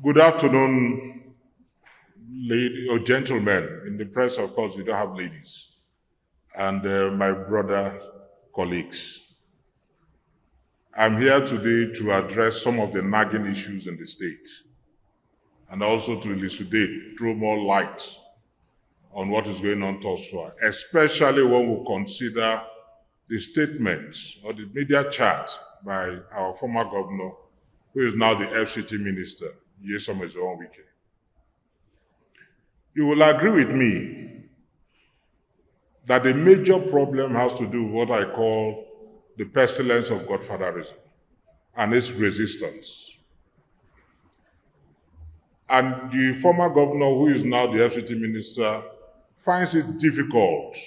Good afternoon, ladies or gentlemen. In the press, of course, we don't have ladies. And my brother colleagues. I'm here today to address some of the nagging issues in the state and also to elucidate, throw more light on what is going on thus far, especially when we consider the statements or the media chat by our former governor, who is now the FCT minister, Wike. You will agree with me that the major problem has to do with what I call the pestilence of godfatherism and its resistance. And the former governor, who is now the FCT minister, finds it difficult.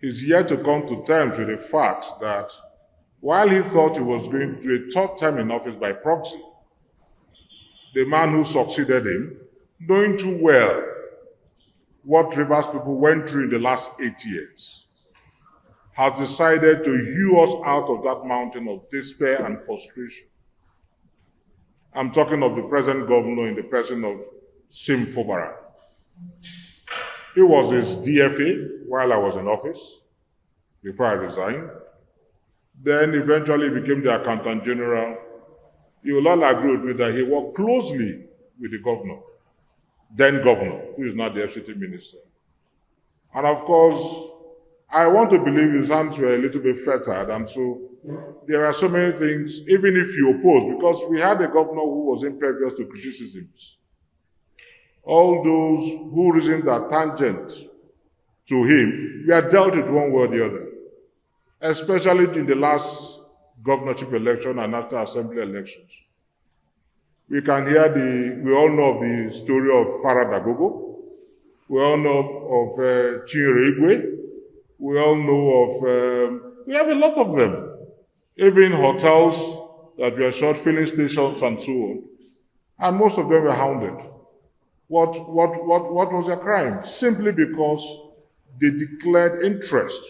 He's yet to come to terms with the fact that while he thought he was going to a third term in office by proxy, the man who succeeded him, knowing too well what Rivers people went through in the last 8 years, has decided to hew us out of that mountain of despair and frustration. I'm talking of the present governor in the person of Sim Fubara. He was his DFA while I was in office, before I resigned. Then eventually became the Accountant General. You will all agree with me that he worked closely with the governor, then governor, who is now the FCT minister. And of course, I want to believe his hands were a little bit fettered, and so there are so many things, even if you oppose, because we had a governor who was impervious to criticisms. All those who reasoned that tangent to him, we are dealt with one way or the other, especially in the last governorship election and national assembly elections. We can hear we all know of the story of Farah Dagogo. We all know of Chinere Igwe. We all know of, we have a lot of them. Even hotels that were short, filling stations and so on. And most of them were hounded. What was their crime? Simply because they declared interest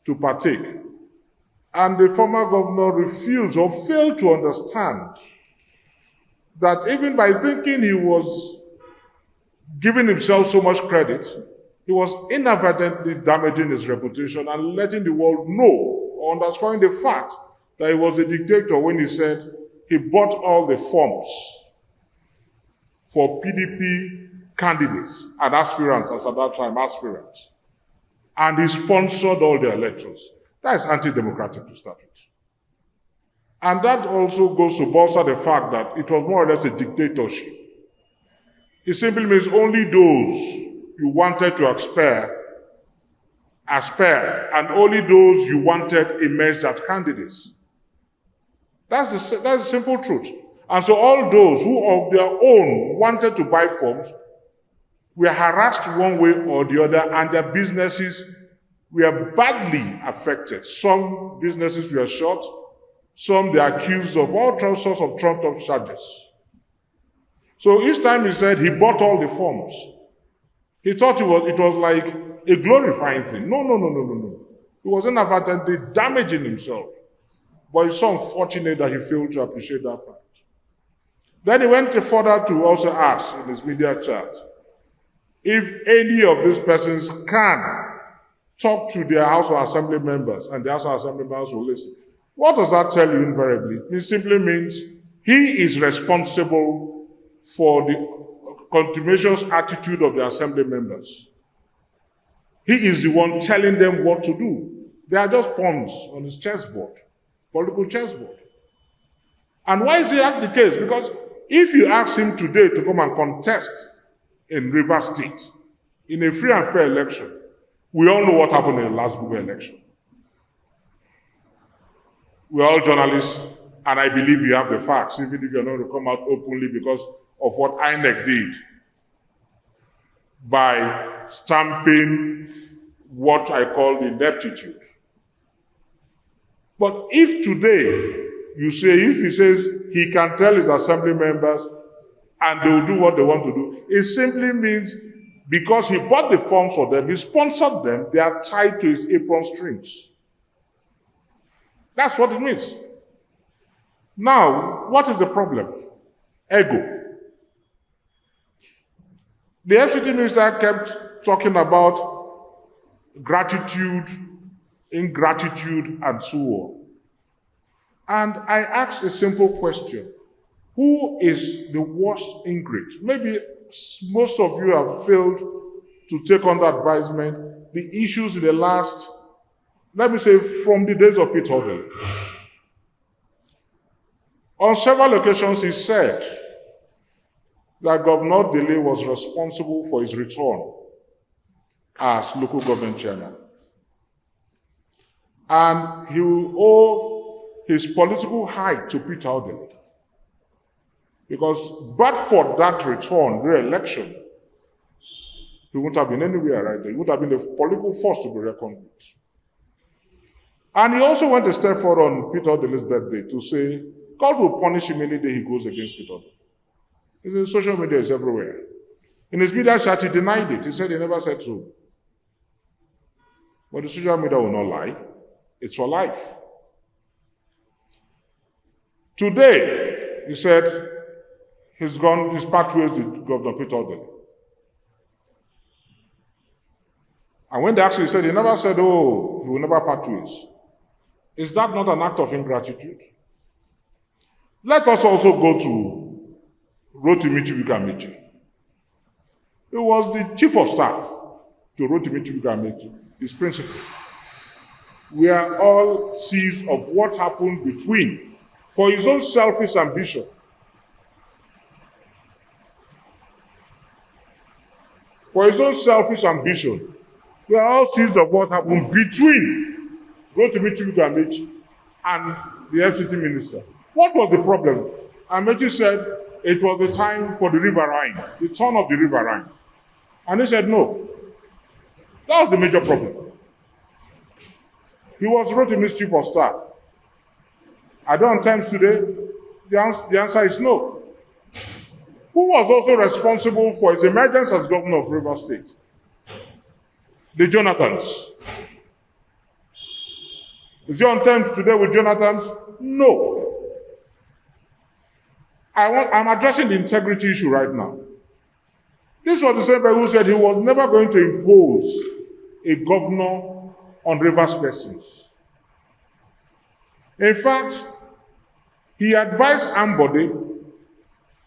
to partake. And the former governor refused or failed to understand that even by thinking he was giving himself so much credit, he was inadvertently damaging his reputation and letting the world know, or underscoring the fact that he was a dictator when he said he bought all the forms for PDP candidates and aspirants, as at that time aspirants, and he sponsored all the elections. That is anti-democratic to start with. And that also goes to bolster the fact that it was more or less a dictatorship. It simply means only those you wanted to aspire, and only those you wanted emerged as candidates. That's the simple truth. And so all those who of their own wanted to buy forms were harassed one way or the other, and their businesses were badly affected. Some businesses were shut, some they accused of all sorts of trumped-up charges. So each time he said he bought all the forms, he thought it was like a glorifying thing. No. He was inadvertently damaging himself. But it's so unfortunate that he failed to appreciate that fact. Then he went further to also ask in his media chat if any of these persons can talk to their House of Assembly members, and the House of Assembly members will listen. What does that tell you invariably? It simply means he is responsible for the contumacious attitude of the Assembly members. He is the one telling them what to do. They are just pawns on his chessboard, political chessboard. And why is that the case? Because if you ask him today to come and contest in Rivers State in a free and fair election, we all know what happened in the last Google election. We're all journalists, and I believe you have the facts, even if you're not going to come out openly because of what INEC did by stamping what I call the ineptitude. But if today if he says he can tell his assembly members and they will do what they want to do, it simply means because he bought the forms for them, he sponsored them, they are tied to his apron strings. That's what it means. Now, what is the problem? Ego. The FCT minister kept talking about gratitude, ingratitude, and so on. And I asked a simple question. Who is the worst ingrate? Maybe most of you have failed to take on the advisement, the issues in the last, let me say, from the days of peterobi. On several occasions, he said that Governor Dele was responsible for his return as local government chairman. And he will owe his political height to Peter Odele. Because but for that return, re-election, he wouldn't have been anywhere right there. He would have been a political force to be reckoned with. And he also went a step forward on Peter Odele's birthday to say, God will punish him any day he goes against Peter Odele. He said, social media is everywhere. In his media chat, he denied it. He said he never said so. But the social media will not lie. It's for life. Today, he said, he's gone, his pathways with Governor Peter Odele. And when they asked him, he said, he never said, oh, he will never part ways. Is that not an act of ingratitude? Let us also go to Rotimi Chibuike. He was the chief of staff to Rotimi Chibuike, his principal. We are all seized of what happened between, for his own selfish ambition. For his own selfish ambition, we are all seized of what happened between Rotimi Chibuike and the FCT minister. What was the problem? Amechi said it was the time for the riverine, the turn of the riverine. And he said no. That was the major problem. He was Rotimi's chief of staff. Are they on times today? The answer is no. Who was also responsible for his emergence as governor of Rivers State? The Jonathans. Is he on terms today with Jonathans? No. I'm addressing the integrity issue right now. This was the same guy who said he was never going to impose a governor on Rivers persons. In fact, he advised Ambode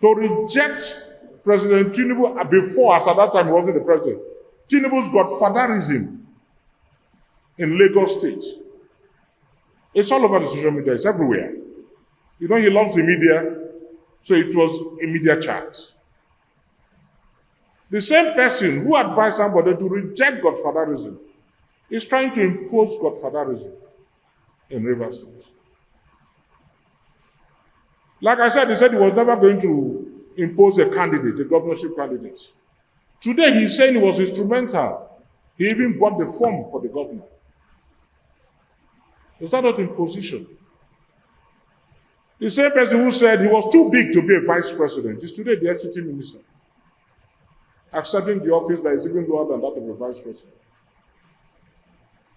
to reject President Tinubu before, as at that time he wasn't the president, Tinubu's godfatherism in Lagos State. It's all over the social media, it's everywhere. You know, he loves the media, so it was a media chat. The same person who advised somebody to reject godfatherism is trying to impose godfatherism in Rivers State. Like I said, he said he was never going to impose a candidate, a governorship candidate. Today he's saying he was instrumental. He even bought the form for the governor. Is that not imposition? The same person who said he was too big to be a vice president is today the FCT minister, accepting the office that is even lower than that of a vice president.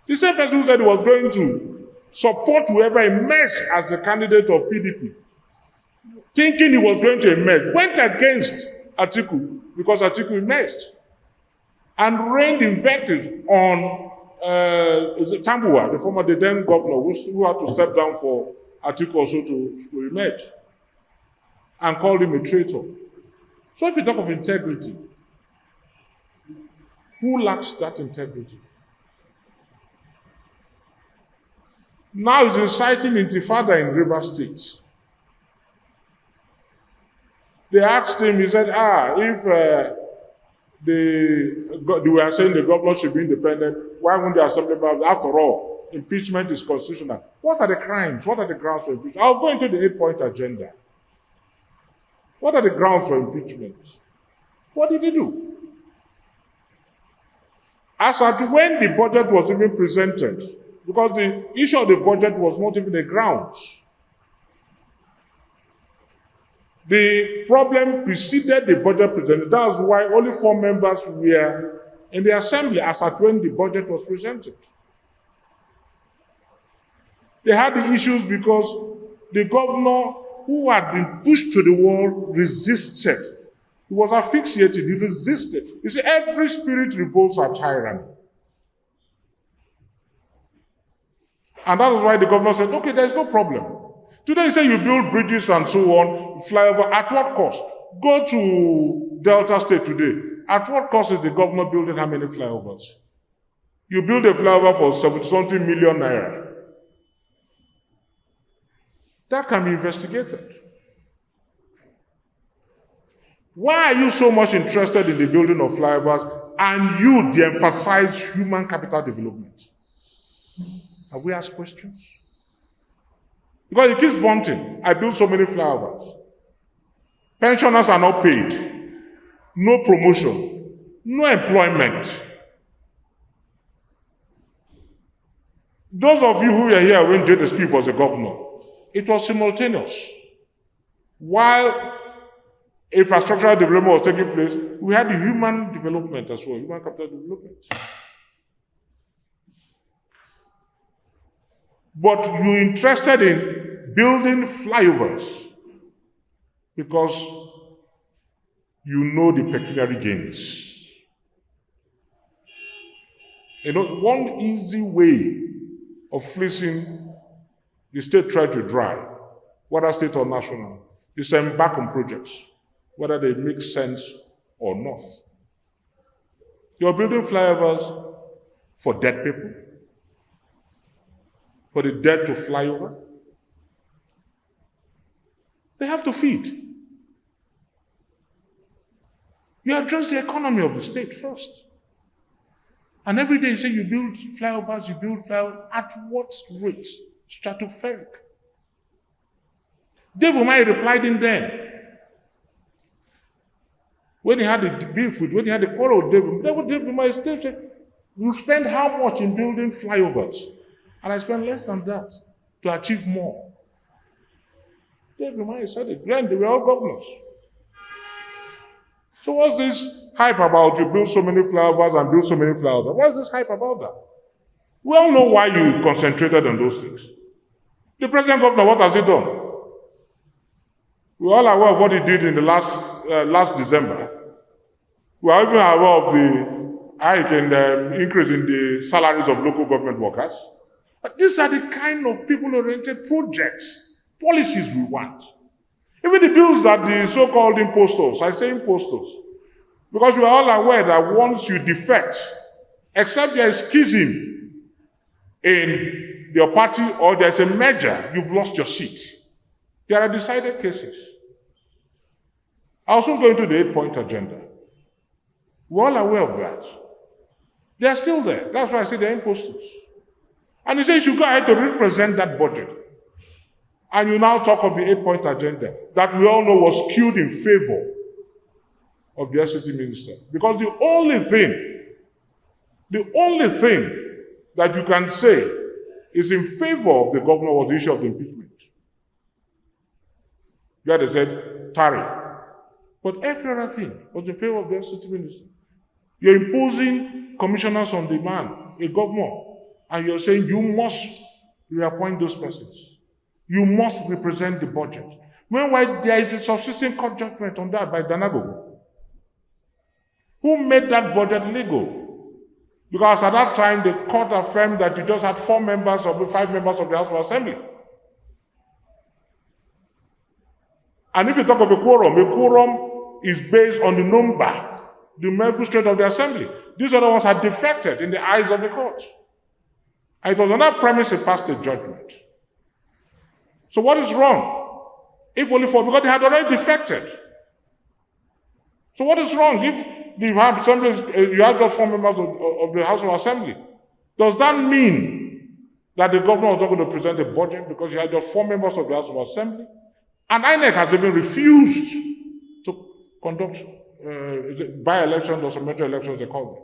The same person who said he was going to support whoever emerged as the candidate of PDP, thinking he was going to emerge, went against Atiku because Atiku emerged and rained invectives on Tambuwa, the then governor, who had to step down for Atiku also to emerge, and called him a traitor. So if you talk of integrity, who lacks that integrity? Now he's inciting intifada in Rivers State. They asked him, he said, if they were saying the governor should be independent, why wouldn't the assembly members? After all, impeachment is constitutional. What are the crimes? What are the grounds for impeachment? I'll go into the 8-point agenda. What are the grounds for impeachment? What did he do? As at when the budget was even presented, because the issue of the budget was not even the grounds. The problem preceded the budget presented. That was why only 4 members were in the assembly as at when the budget was presented. They had the issues because the governor who had been pushed to the wall resisted, He was asphyxiated. He resisted. You see, every spirit revolts at tyranny. And that is why the governor said, okay, there's no problem. Today you say you build bridges and so on, flyover, at what cost? Go to Delta State today. At what cost is the governor building how many flyovers? You build a flyover for 70-something million naira. That can be investigated. Why are you so much interested in the building of flyovers and you de-emphasize human capital development? Have we asked questions? Because he keeps vaunting, I built so many flyovers. Pensioners are not paid. No promotion. No employment. Those of you who were here when JDSP was a governor, it was simultaneous. While infrastructural development was taking place, we had the human development as well, human capital development. But you're interested in building flyovers because you know the pecuniary gains. You know, one easy way of fleecing the state tried to drive, whether state or national, is to embark on projects, whether they make sense or not. You're building flyovers for dead people, for the dead to fly over. They have to feed. You address the economy of the state first. And every day you say you build flyovers, at what rate? Stratospheric. Dave Umahi replied in then. When he had the beef with, when he had the quarrel with Dave Umahi said, you spend how much in building flyovers? And I spent less than that to achieve more. Dave Umahi said it. Then they were all governors. So what's this hype about you build so many flyovers and build so many flyovers? What's this hype about that? We all know why you concentrated on those things. The present governor, what has he done? We're all aware of what he did in the last December. We are even aware of the hike and increase in the salaries of local government workers. But these are the kind of people-oriented projects, policies we want. Even the bills that the so-called impostors, I say impostors, because we are all aware that once you defect, except there is schism in your party or there's a merger, you've lost your seat. There are decided cases. I also go into the 8-point agenda. We're all aware of that. They are still there. That's why I say they're impostors. And he says you should go ahead to represent that budget. And you now talk of the 8-point agenda that we all know was skewed in favor of the SCT minister. Because the only thing that you can say is in favor of the governor was the issue of the impeachment. Yeah, they said Tariah. But every other thing was in favor of the SCT minister. You're imposing commissioners on the man, a governor, and you're saying you must reappoint those persons. You must represent the budget. Meanwhile, there is a subsisting court judgment on that by Danagogo. Who made that budget legal? Because at that time, the court affirmed that you just had 4 members of the 5 members of the House of Assembly. And if you talk of a quorum is based on the number, the numerical strength of the Assembly. These other ones had defected in the eyes of the court. And it was on that premise it passed a judgment. So what is wrong? If only 4, because they had already defected. So what is wrong? If you have just 4 members of the House of Assembly, does that mean that the governor was not going to present a budget because you had just 4 members of the House of Assembly? And INEC has even refused to conduct by-elections or supplementary elections, they call them.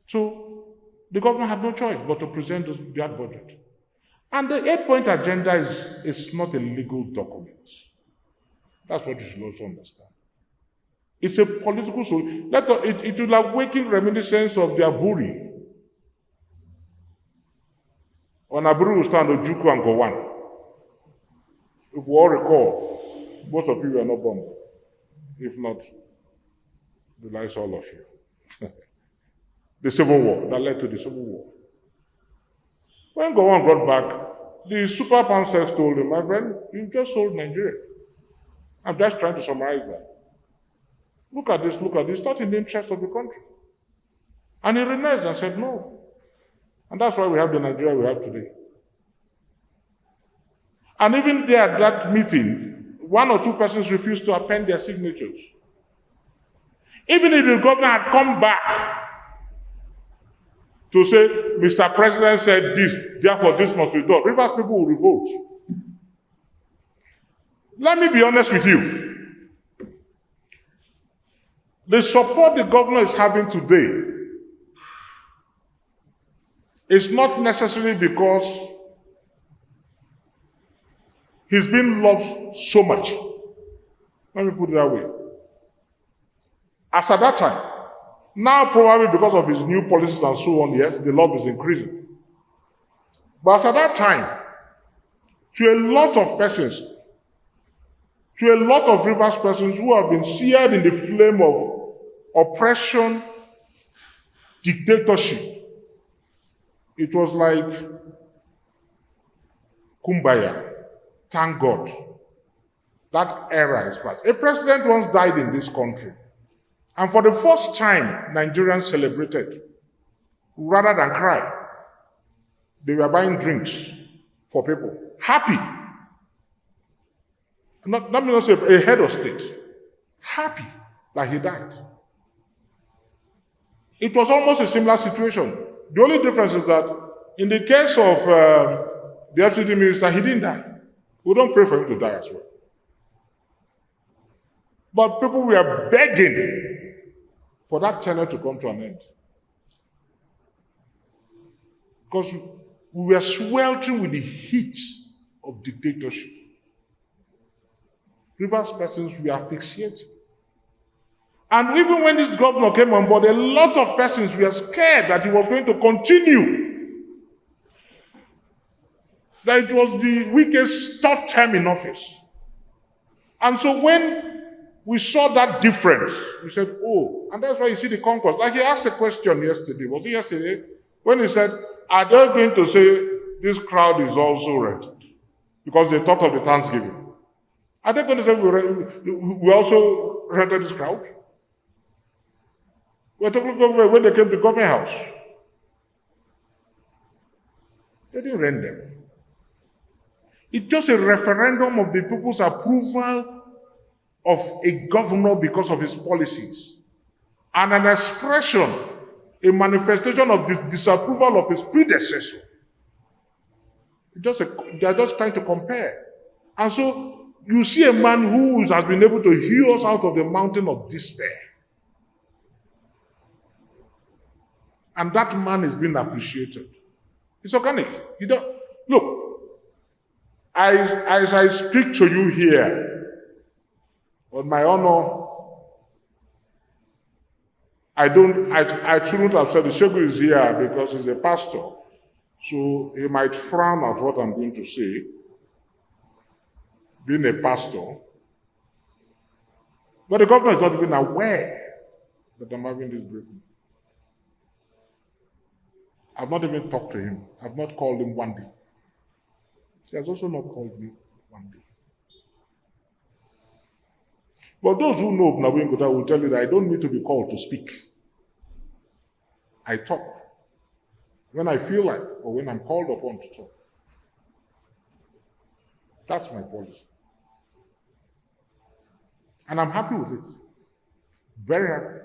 So the governor had no choice but to present that budget. And the 8-point agenda is not a legal document. That's what you should also understand. It's a political solution. It will awaken reminiscence of the Aburi. On Aburi will stand Ojukwu and Gowon. If we all recall, most of you were not born. if not the likes of all of you. The Civil War, that led to the Civil War. When Gowon got back, the super palm sex told him, my friend, you just sold Nigeria. I'm just trying to summarize that. Look at this, it's not in the interest of the country. And he reneged and said no. And that's why we have the Nigeria we have today. And even there at that meeting, 1 or 2 persons refused to append their signatures. Even if the governor had come back to say, Mr. President said this, therefore this must be done, Rivers people will revolt. Let me be honest with you. The support the governor is having today is not necessarily because he's been loved so much. Let me put it that way. As at that time, now probably because of his new policies and so on, yes, the love is increasing. But as at that time, to a lot of persons, to a lot of Rivers persons who have been seared in the flame of oppression, dictatorship, it was like kumbaya, thank God. That era is past. A president once died in this country. And for the first time, Nigerians celebrated. Rather than cry, they were buying drinks for people. Happy. Let me not say a head of state. Happy that he died. It was almost a similar situation. The only difference is that in the case of the FCT minister, he didn't die. We don't pray for him to die as well. But people were begging for that tenure to come to an end. Because we were sweltering with the heat of dictatorship. Rivers persons were asphyxiated. And even when this governor came on board, a lot of persons were scared that he was going to continue. That it was the Wike's 3rd term in office. And so when we saw that difference, we said, oh, and that's why you see the concourse. Like he asked a question yesterday, was it yesterday? When he said, are they going to say this crowd is also rented? Because they thought of the Thanksgiving. Are they going to say we also rented this crowd? We're talking about when they came to government house. They didn't rent them. It's just a referendum of the people's approval of a governor because of his policies. And an expression, a manifestation of this disapproval of his predecessor. They are just trying to compare. And so you see a man who has been able to heal us out of the mountain of despair. And that man is being appreciated. It's organic. You don't look. As I speak to you here, on my honor, I shouldn't have said the Sheikh is here because he's a pastor. So he might frown at what I'm going to say, being a pastor. But the governor is not even aware that I'm having this briefing. I've not even talked to him. I've not called him one day. He has also not called me one day. But those who know Nabin Kota will tell you that I don't need to be called to speak. I talk when I feel like or when I'm called upon to talk. That's my policy. And I'm happy with it. Very happy.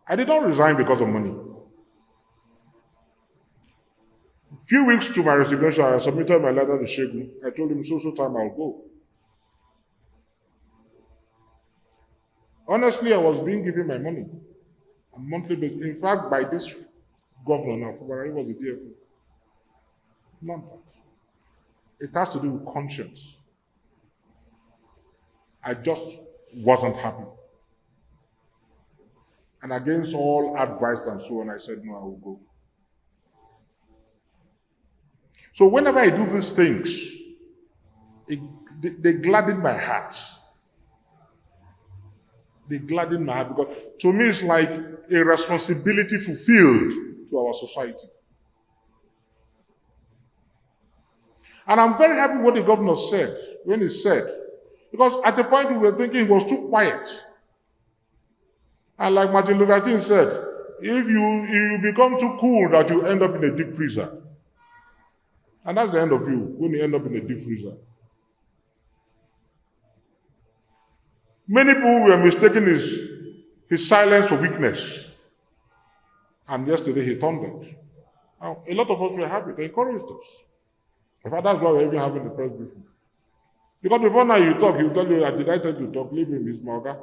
I did not resign because of money. A few weeks to my resignation, I submitted my letter to Shegun. I told him, so time I'll go. Honestly, I was being given my money on monthly basis. In fact, by this governor now, February was the DFO. Not that. It has to do with conscience. I just wasn't happy. And against all advice and so on, I said, no, I will go. So whenever I do these things, they gladden my heart. They gladden my heart because to me it's like a responsibility fulfilled to our society. And I'm very happy what the governor said when he said, because at the point we were thinking he was too quiet. And like Martin Luther King said, if you become too cool that you end up in a deep freezer. And that's the end of you, when you end up in a deep freezer. Many people were mistaking his silence for weakness. And yesterday he thundered. Now, a lot of us were happy, they encouraged us. In fact, that's why we're even having the press briefing. Because before now you talk, he'll tell you, did I tell you to talk? Leave him, he's my organ.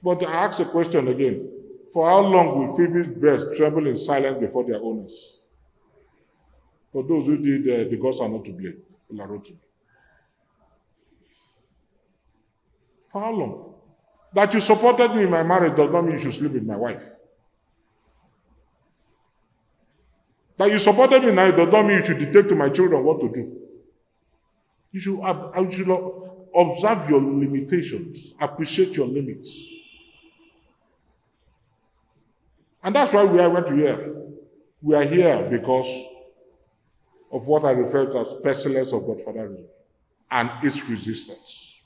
But I ask a question again. For how long will Phoebe's breasts tremble in silence before their owners? For those who did, the gods are not to blame. For how long? That you supported me in my marriage does not mean you should sleep with my wife. That you supported me now does not mean you should dictate to my children what to do. You should observe your limitations, appreciate your limits. And that's why we went here. We are here because of what I refer to as pestilence of Godfatherism and its resistance.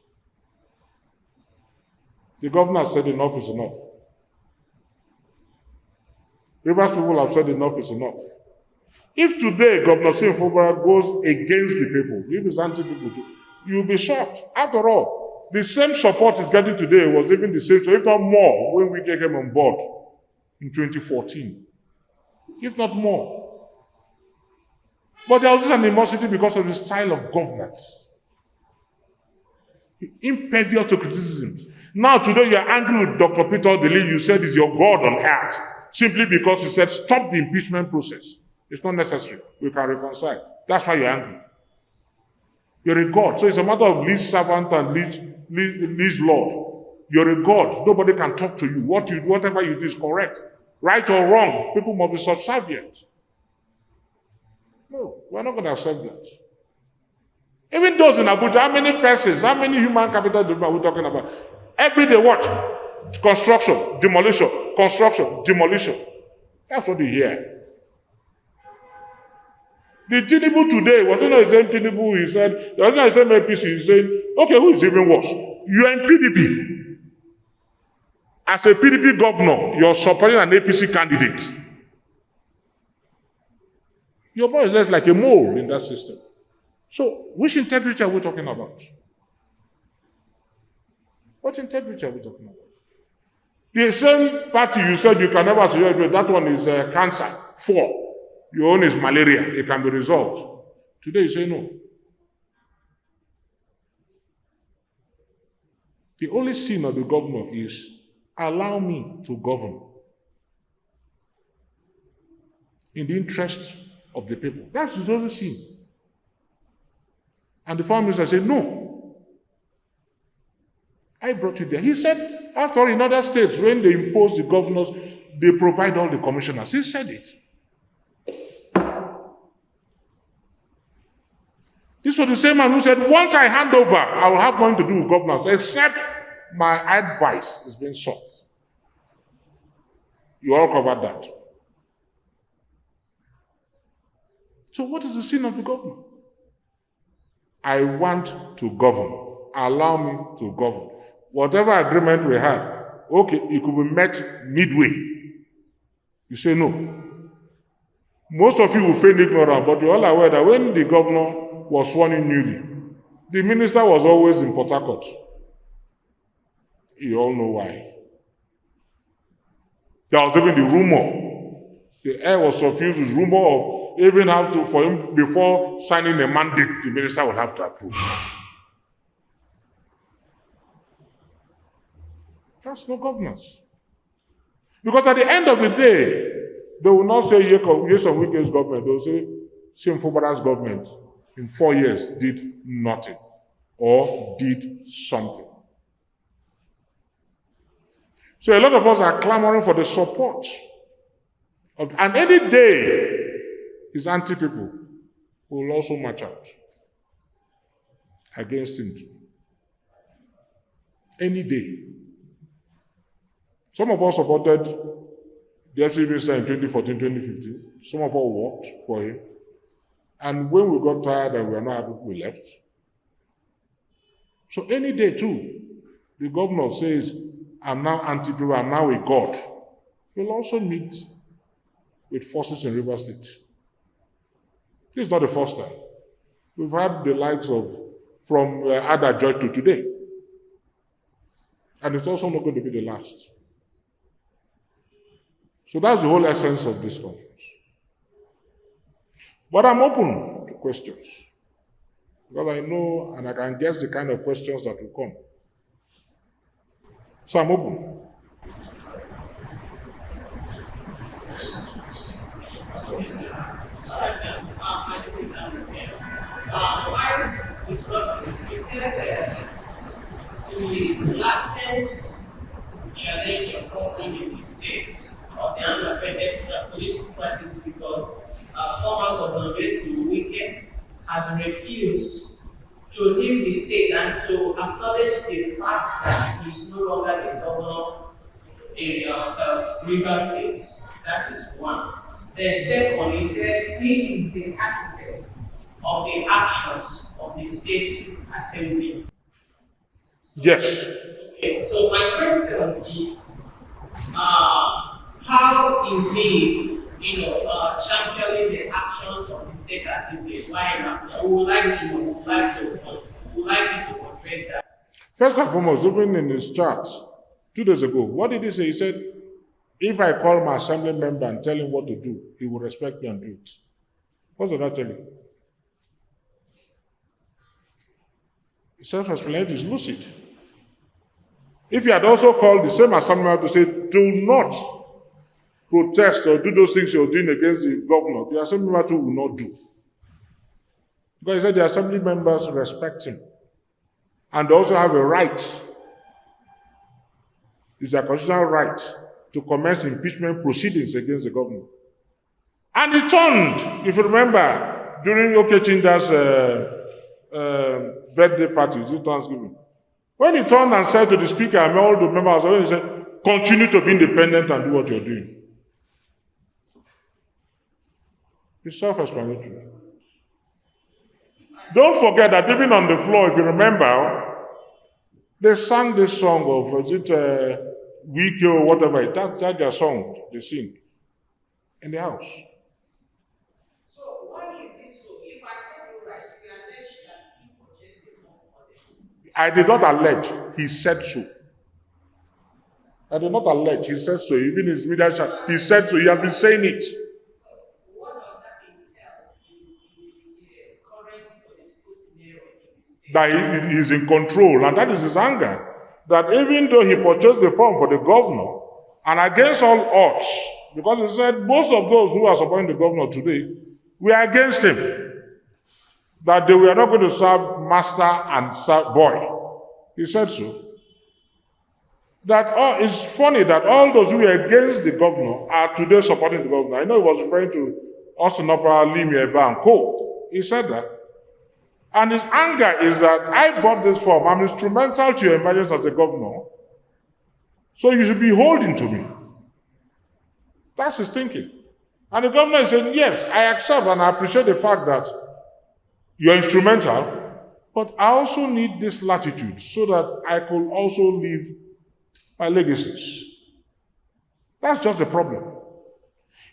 The governor said enough is enough. Rivers people have said enough is enough. If today Governor Simfobara goes against the people, if it's anti-people, you'll be shocked. After all, the same support he's getting today was even the same, so if not more, when we came on board in 2014. If not more. But there was this animosity because of the style of governance. Impervious to criticisms. Now today you're angry with Dr. Peter Odili, you said is your God on earth, simply because he said stop the impeachment process. It's not necessary. We can reconcile. That's why you're angry. You're a God. So it's a matter of least servant and least Lord. You're a God. Nobody can talk to you. Whatever you do is correct. Right or wrong, people must be subservient. No, we're not going to accept that. Even those in Abuja, how many persons, how many human capital are we talking about? Every day, what? Construction, demolition, construction, demolition. That's what you hear. The Tinubu today, wasn't the same Tinubu he said, wasn't the same APC, he said, okay, who is even worse? You are in PDP. As a PDP governor, you're supporting an APC candidate. You're more or less like a mole in that system. So, which integrity are we talking about? What integrity are we talking about? The same party you said you can never associate with, that one is cancer. 4. Your own is malaria. It can be resolved. Today you say no. The only sin of the governor is allow me to govern in the interest of the people. That's the only sin. And the foreign minister said, no. I brought you there. He said, after all, in other states, when they impose the governors, they provide all the commissioners. He said it. This was the same man who said, once I hand over, I will have nothing to do with governors, except my advice is being sought. You all covered that. So what is the sin of the governor? I want to govern. Allow me to govern. Whatever agreement we had, okay, it could be met midway. You say no. Most of you will feign ignorance, but you're all aware that when the governor was sworn in newly, the minister was always in Port Harcourt. You all know why. There was even the rumor. The air was suffused with rumor of even have to, for him, before signing a mandate, the minister will have to approve. That's no governance. Because at the end of the day, they will not say yes or Wike's government. They will say Simfobara's government in 4 years did nothing or did something. So a lot of us are clamoring for the support of, and any day his anti-people will also march out against him too. any day. Some of us supported the FCT minister in 2014, 2015. Some of us worked for him. And when we got tired and we were not happy, we left. So any day too, the governor says, I'm now anti-people, I'm now a god. He'll also meet with forces in River State. This is not the first time. We've had the likes of, from Ada Joy to today. And it's also not going to be the last. So that's the whole essence of this conference. But I'm open to questions. Because I know and I can guess the kind of questions that will come. So I'm open. While discussing, you said the latent challenge of problem in the state of the unaffected political crisis because former Governor Wike has refused to leave the state and to acknowledge the fact that he is no longer the governor of River State. That is one. The second, he said he is the architect of the actions of the state assembly. Yes. Okay, so my question is, how is he, championing the actions of the state assembly? Why not? We would like you to portray that. First and foremost, even in his chat 2 days ago, what did he say? He said, if I call my assembly member and tell him what to do, he will respect me and do it. What did I tell you? Self-explanatory is lucid. If he had also called the same assembly member to say, do not protest or do those things you're doing against the governor, the assembly member too will not do. Because he said the assembly members respect him. And they also have a right, it's their constitutional right, to commence impeachment proceedings against the governor. And he turned, if you remember, during Okechinda's birthday party, Thanksgiving. When he turned and said to the speaker and all the members, he said, continue to be independent and do what you're doing. It's self-explanatory. Don't forget that even on the floor, if you remember, they sang this song of, is it Wike or whatever, that's their song, they sing in the house. So why is it so? If I heard you right, you allege that he purchased the phone for them. I did not allege, he said so. I did not allege, he said so. Even his media chat, he said so, he has been saying it. So what does that entail in the current political scenario in the state? That he is in control, and that is his anger. That even though he purchased the form for the governor, and against all odds, because he said most of those who are supporting the governor today were against him, that they were not going to serve master and serve boy. He said so. That it's funny that all those who were against the governor are today supporting the governor. I know he was referring to Austin Opera, Limieba, and Co. He said that. And his anger is that I bought this form. I'm instrumental to your emergence as a governor. So you should be holding to me. That's his thinking. And the governor is saying, yes, I accept and I appreciate the fact that you're instrumental, but I also need this latitude so that I could also leave my legacies. That's just the problem.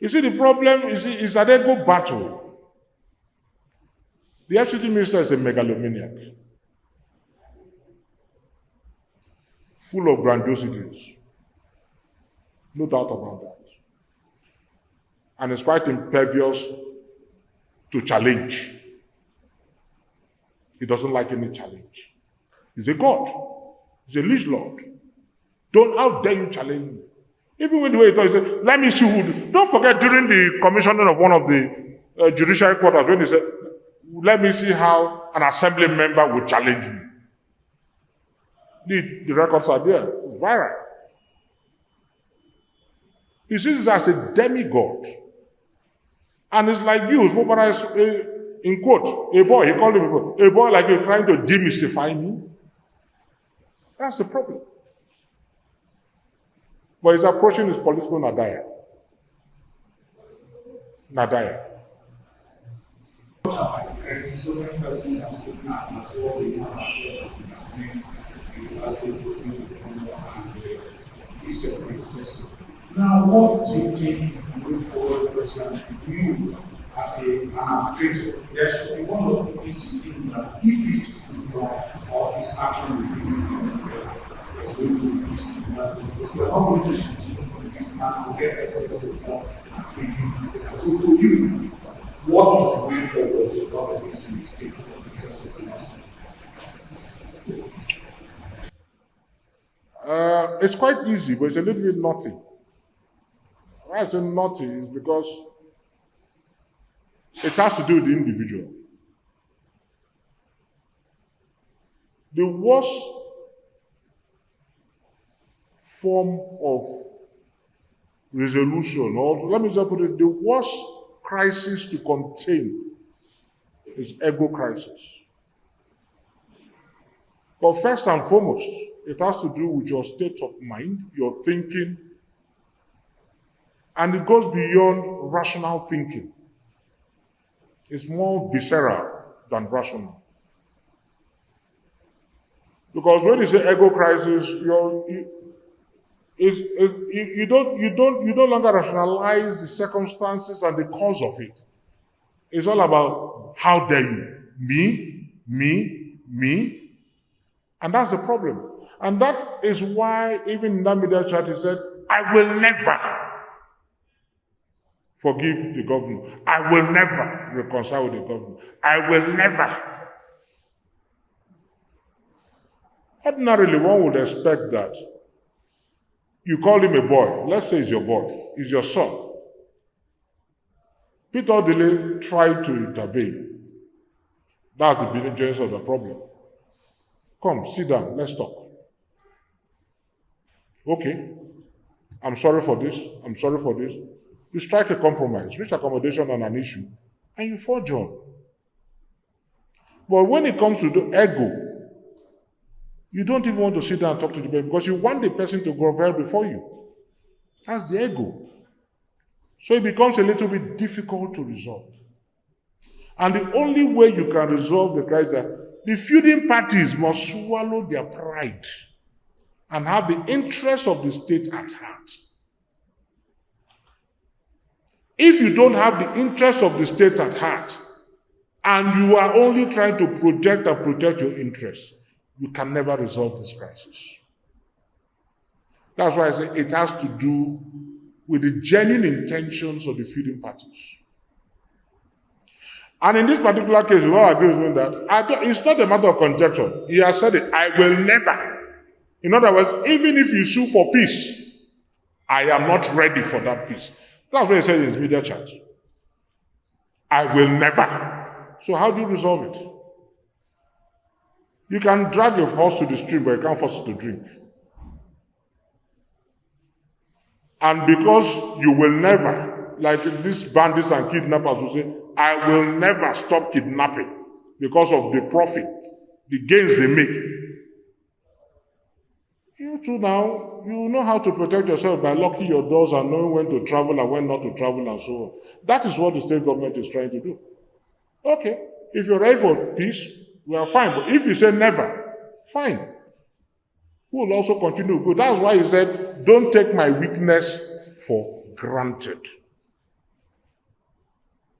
You see, the problem is an ego battle. The FCT minister is a megalomaniac, full of grandiosities. No doubt about that. And is quite impervious to challenge. He doesn't like any challenge. He's a god. He's a liege lord. How dare you challenge me? Even when the way he talks, he said, let me see who. Don't forget during the commissioning of one of the judiciary quarters, when he said, let me see how an assembly member would challenge me. The records are there, viral. He sees this as a demigod. And it's like you, in quote, a boy, he called him a boy like you trying to demystify me. That's the problem. But he's approaching his political Naira. So many persons have spoken at all the now, what do you think is the way forward, President? You, as an arbitrator, there should be one of the things you think that if this or this action will be there's going to be peace in that because we are not going to continue on this man to get everybody to come and say this and say that. So, to you, what is the way forward to govern this in the state of the interest of the nation? It's quite easy, but it's a little bit naughty. Why I say naughty is because it has to do with the individual. The worst form of resolution, or let me just put it, the worst crisis to contain is ego crisis. But first and foremost, it has to do with your state of mind, your thinking, and it goes beyond rational thinking. It's more visceral than rational. Because when you say ego crisis, you no longer rationalize the circumstances and the cause of it. It's all about how dare you, me, and that's the problem. And that is why even in that media chat he said, I will never forgive the governor. I will never reconcile with the governor. I will never. Ordinarily, one would expect that you call him a boy. Let's say he's your boy. He's your son. Peter Odile tried to intervene. That's the beginnings of the problem. Come, sit down. Let's talk. Okay. I'm sorry for this. I'm sorry for this. You strike a compromise, reach accommodation on an issue, and you forge on. But when it comes to the ego, you don't even want to sit down and talk to the person because you want the person to grovel before you. That's the ego. So it becomes a little bit difficult to resolve. And the only way you can resolve the crisis is that the feuding parties must swallow their pride and have the interests of the state at heart. If you don't have the interests of the state at heart, and you are only trying to project and protect your interests, you can never resolve this crisis. That's why I say it has to do with the genuine intentions of the feuding parties. And in this particular case, we all agree with that. It's not a matter of conjecture. He has said it, I will never. In other words, even if you sue for peace, I am not ready for that peace. That's what he said in his media chat. I will never. So how do you resolve it? You can drag your horse to the stream, but you can't force it to drink. And because you will never, like these bandits and kidnappers will say, I will never stop kidnapping because of the profit, the gains they make. You too now, you know how to protect yourself by locking your doors and knowing when to travel and when not to travel and so on. That is what the state government is trying to do. Okay, if you're ready for peace, we are fine. But if you say never, fine. We will also continue good. That's why he said, don't take my weakness for granted.